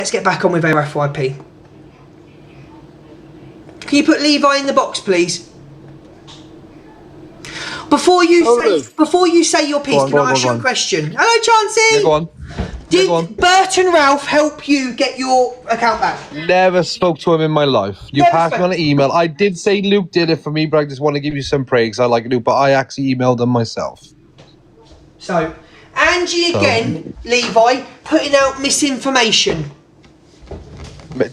Let's get back on with our FYP. Can you put Levi in the box, please? Before you say your piece, can I ask you a question? Hello, Chancey. Yeah, go on. Did Bert and Ralph help you get your account back? Never spoke to him in my life. You passed me on an email. I did say Luke did it for me, but I just want to give you some praise. I like Luke, but I actually emailed him myself. So, Angie again, Levi, putting out misinformation.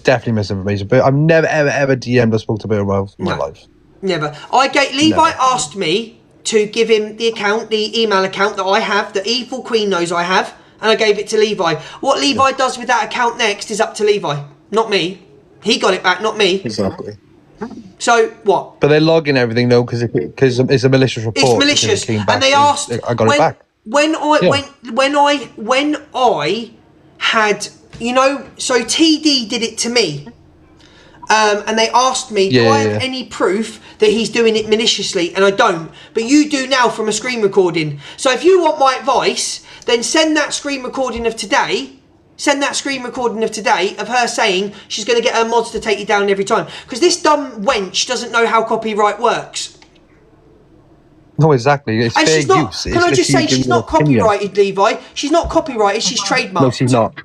Definitely misinformation, but I've never, ever DM'd or spoke to Bert and Ralph in my life. Never. Levi asked me to give him the account, the email account that I have, that Evil Queen knows I have, and I gave it to Levi. What Levi does with that account next is up to Levi, not me. He got it back, not me. Exactly. So what? But they're logging everything though, because it's a malicious report. It's malicious, and they asked. I got it back. When I had, you know, so TD did it to me. And they asked me, do I have any proof that he's doing it maliciously? And I don't. But you do now from a screen recording. So if you want my advice, then send that screen recording of today. Send that screen recording of today of her saying she's going to get her mods to take you down every time. Because this dumb wench doesn't know how copyright works. No, exactly. It's fair use. Can I just say she's not copyrighted, Levi? She's not copyrighted, she's trademarked. No, she's not.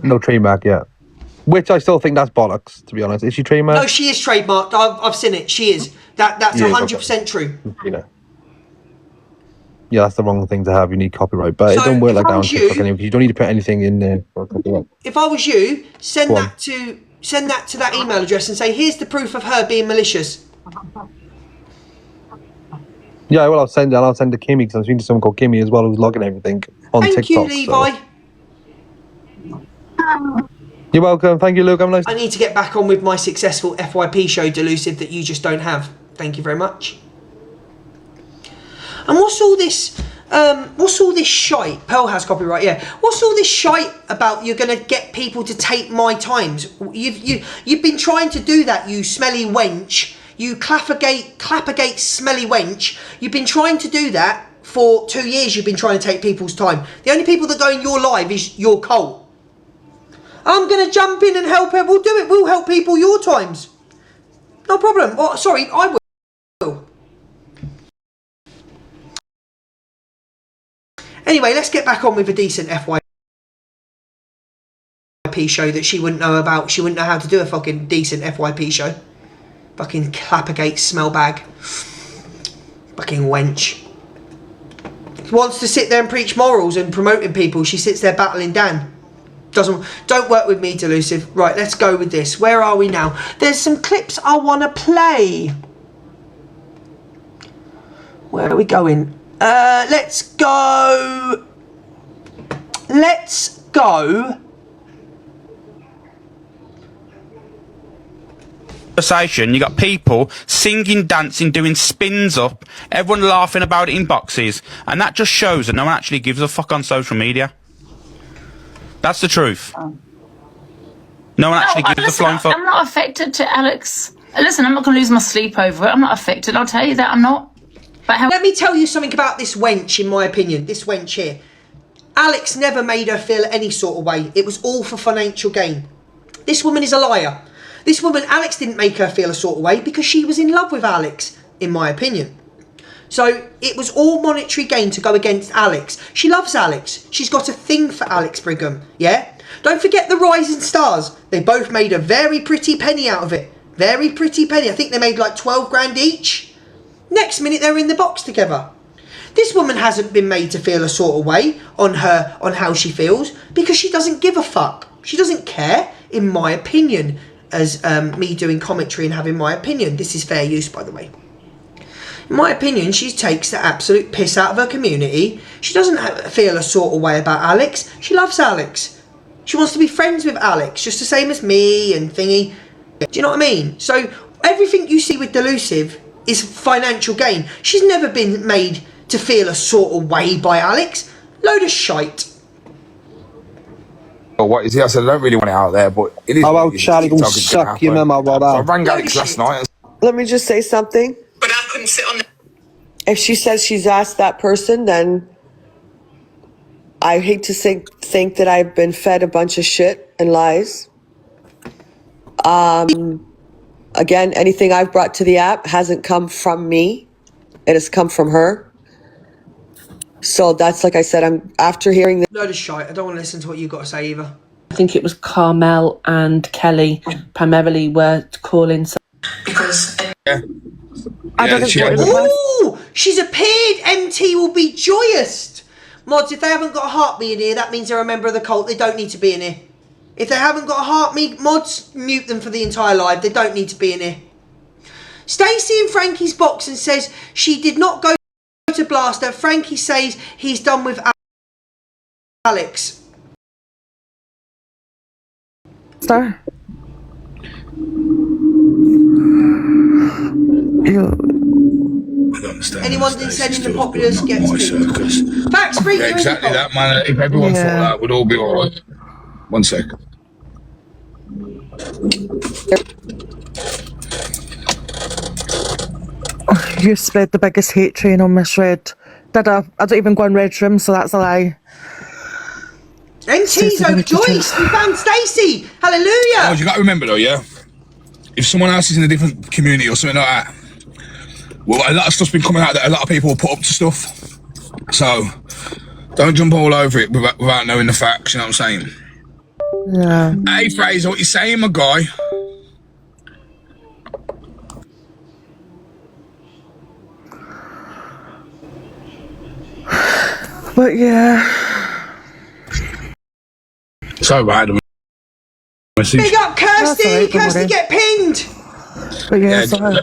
No trademark yet. Which I still think that's bollocks, to be honest. Is she trademarked? No, she is trademarked. I've seen it. She is. That's 100% true. You know. Yeah, that's the wrong thing to have. You need copyright, but it don't work like that on TikTok anyway. You don't need to put anything in there for copyright. If I was you, send that to that email address and say, here's the proof of her being malicious. Yeah, well, I'll send to Kimmy, because I'm speaking to someone called Kimmy as well, who's logging everything on TikTok. Thank you, Levi. You're welcome. Thank you, Luke. I'm nice. I need to get back on with my successful FYP show, Delusive, that you just don't have. Thank you very much. And what's all this shite? Pearl has copyright, yeah. What's all this shite about you're going to get people to take my times? You've been trying to do that, you smelly wench. You clappergate smelly wench. You've been trying to do that for 2 years. You've been trying to take people's time. The only people that go in your live is your cult. I'm going to jump in and help it. We'll do it. We'll help people your times. No problem. Oh, sorry, I will. Anyway, let's get back on with a decent FYP show that she wouldn't know about. She wouldn't know how to do a fucking decent FYP show. Fucking clappergate smell bag. Fucking wench. She wants to sit there and preach morals and promoting people. She sits there battling Dan. Don't work with me, Delusive. Right, let's go with this. Where are we now? There's some clips I want to play. Where are we going? Let's go. Conversation, you got people singing, dancing, doing spins up, everyone laughing about it in boxes, and that just shows that no one actually gives a fuck on social media. That's the truth. No one actually gives a flying fuck. I'm not affected to Alex. Listen, I'm not going to lose my sleep over it. I'm not affected. I'll tell you that I'm not. But let me tell you something about this wench, in my opinion. This wench here. Alex never made her feel any sort of way. It was all for financial gain. This woman is a liar. This woman, Alex didn't make her feel a sort of way because she was in love with Alex, in my opinion. So it was all monetary gain to go against Alex. She loves Alex. She's got a thing for Alex Brigham, yeah? Don't forget the Rising Stars. They both made a very pretty penny out of it. Very pretty penny. I think they made like 12 grand each. Next minute they're in the box together. This woman hasn't been made to feel a sort of way on how she feels because she doesn't give a fuck. She doesn't care, in my opinion, as me doing commentary and having my opinion. This is fair use, by the way. In my opinion, she takes the absolute piss out of her community. She doesn't feel a sort of way about Alex. She loves Alex. She wants to be friends with Alex, just the same as me and thingy. Do you know what I mean? So everything you see with Delusive is financial gain. She's never been made to feel a sort of way by Alex. Load of shite. Oh, what is it? I said I don't really want it out there, but it is. How about Charlie gonna suck your memo about that? I rang Alex last night. Let me just say something. But I couldn't sit on the... If she says she's asked that person, then I hate to think that I've been fed a bunch of shit and lies. Again, anything I've brought to the app hasn't come from me. It has come from her. So that's, like I said, I'm after hearing this. Load of shite. I don't want to listen to what you've got to say either. I think it was Carmel and Kelly primarily were calling. Because I don't think Ooh, she's appeared. MT will be joyous. Mods, if they haven't got a heartbeat in here, that means they're a member of the cult. They don't need to be in here. If they haven't got a heartbeat, mods, mute them for the entire live. They don't need to be in here. Stacey in Frankie's box and says she did not go to blast her. Frankie says he's done with Alex. Star. I don't understand. Anyone that said in the populace gets kicked. Facts, free. Yeah, exactly that, man. If everyone thought that, would all be alright. 1 sec. You spread the biggest hate train on Miss Red. I don't even go in Red's room, so that's a lie. MT's overjoyed. We found Stacey. Hallelujah. Oh, you got to remember though, yeah? If someone else is in a different community or something like that, well, a lot of stuff's been coming out that a lot of people will put up to stuff. So, don't jump all over it without knowing the facts, you know what I'm saying? Yeah. Hey, Fraser, what you saying, my guy? But yeah. So bad. Big up Kirsty. That's all right, don't Kirsty, worry. get pinned. But yeah, Yeah, sorry.